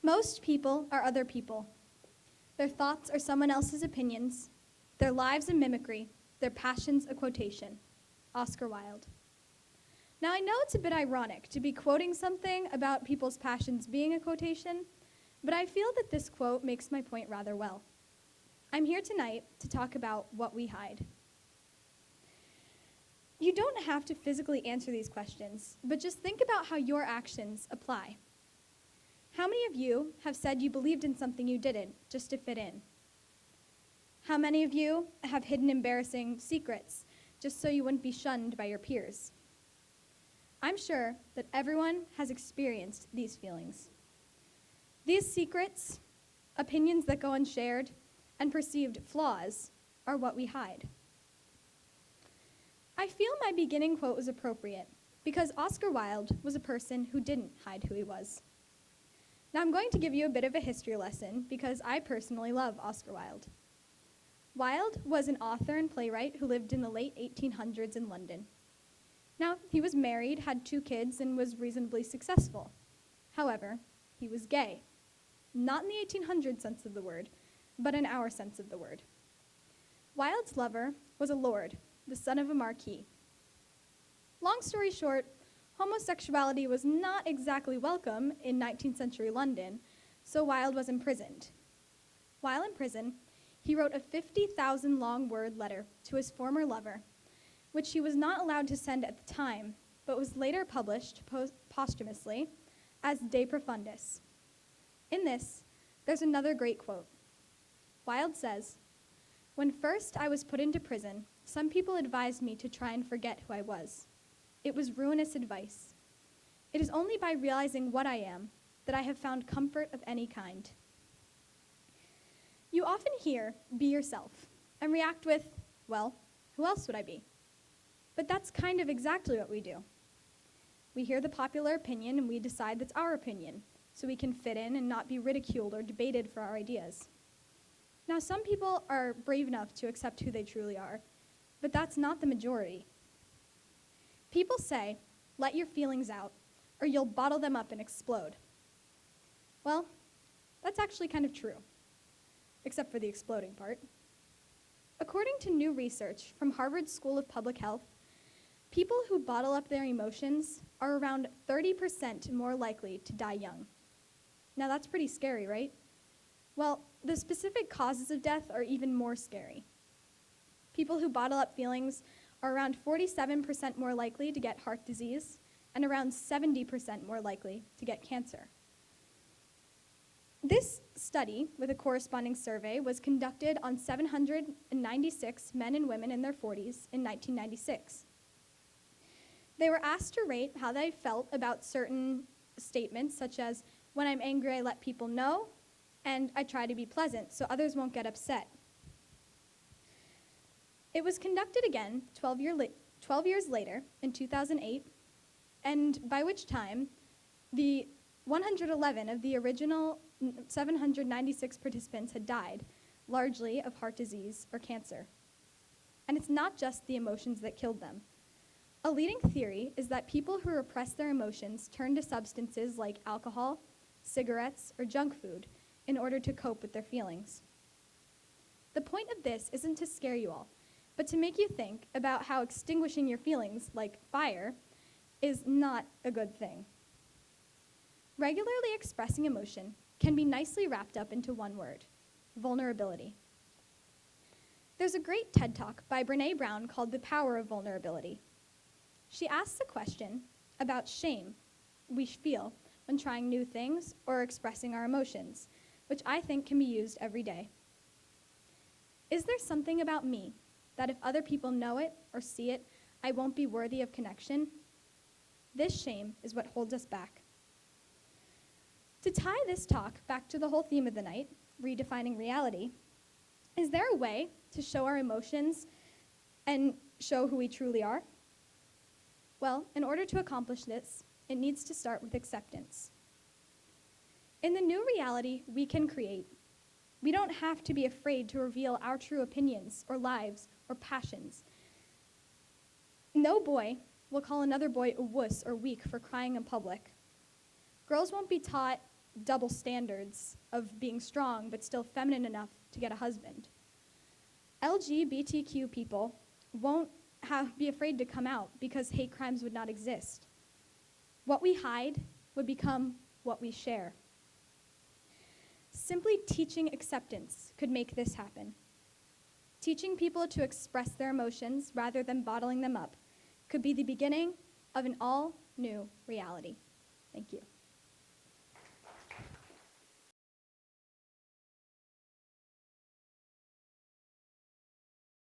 Most people are other people. Their thoughts are someone else's opinions, their lives a mimicry, their passions a quotation. Oscar Wilde. Now I know it's a bit ironic to be quoting something about people's passions being a quotation, but I feel that this quote makes my point rather well. I'm here tonight to talk about what we hide. You don't have to physically answer these questions, but just think about how your actions apply. How many of you have said you believed in something you didn't just to fit in? How many of you have hidden embarrassing secrets just so you wouldn't be shunned by your peers? I'm sure that everyone has experienced these feelings. These secrets, opinions that go unshared, and perceived flaws are what we hide. I feel my beginning quote was appropriate because Oscar Wilde was a person who didn't hide who he was. Now I'm going to give you a bit of a history lesson because I personally love Oscar Wilde. Wilde was an author and playwright who lived in the late 1800s in London. Now, he was married, had 2 kids, and was reasonably successful. However, he was gay. Not in the 1800 sense of the word, but in our sense of the word. Wilde's lover was a lord, the son of a marquis. Long story short, homosexuality was not exactly welcome in 19th century London, so Wilde was imprisoned. While in prison, he wrote a 50,000 long word letter to his former lover, which he was not allowed to send at the time, but was later published posthumously as De Profundis. In this, there's another great quote. Wilde says, "When first I was put into prison, some people advised me to try and forget who I was. It was ruinous advice. It is only by realizing what I am that I have found comfort of any kind." You often hear, "be yourself," and react with, "well, who else would I be?" But that's kind of exactly what we do. We hear the popular opinion and we decide that's our opinion, so we can fit in and not be ridiculed or debated for our ideas. Now, some people are brave enough to accept who they truly are, but that's not the majority. People say, "let your feelings out, or you'll bottle them up and explode." Well, that's actually kind of true, except for the exploding part. According to new research from Harvard School of Public Health, people who bottle up their emotions are around 30% more likely to die young. Now that's pretty scary, right? Well, the specific causes of death are even more scary. People who bottle up feelings are around 47% more likely to get heart disease and around 70% more likely to get cancer. This study, with a corresponding survey, was conducted on 796 men and women in their 40s in 1996. They were asked to rate how they felt about certain statements, such as, "when I'm angry, I let people know," and "I try to be pleasant so others won't get upset." It was conducted again 12 years later, in 2008, and by which time the 111 of the original 796 participants had died, largely of heart disease or cancer. And it's not just the emotions that killed them. A leading theory is that people who repress their emotions turn to substances like alcohol, cigarettes, or junk food in order to cope with their feelings. The point of this isn't to scare you all, but to make you think about how extinguishing your feelings, like fire, is not a good thing. Regularly expressing emotion can be nicely wrapped up into one word: vulnerability. There's a great TED Talk by Brené Brown called The Power of Vulnerability. She asks a question about shame we feel when trying new things or expressing our emotions, which I think can be used every day. Is there something about me that if other people know it or see it, I won't be worthy of connection? This shame is what holds us back. To tie this talk back to the whole theme of the night, redefining reality, is there a way to show our emotions and show who we truly are? Well, in order to accomplish this, it needs to start with acceptance. In the new reality we can create, we don't have to be afraid to reveal our true opinions or lives or passions. No boy will call another boy a wuss or weak for crying in public. Girls won't be taught double standards of being strong but still feminine enough to get a husband. LGBTQ people won't be afraid to come out because hate crimes would not exist. What we hide would become what we share. Simply teaching acceptance could make this happen. Teaching people to express their emotions rather than bottling them up could be the beginning of an all-new reality. Thank you.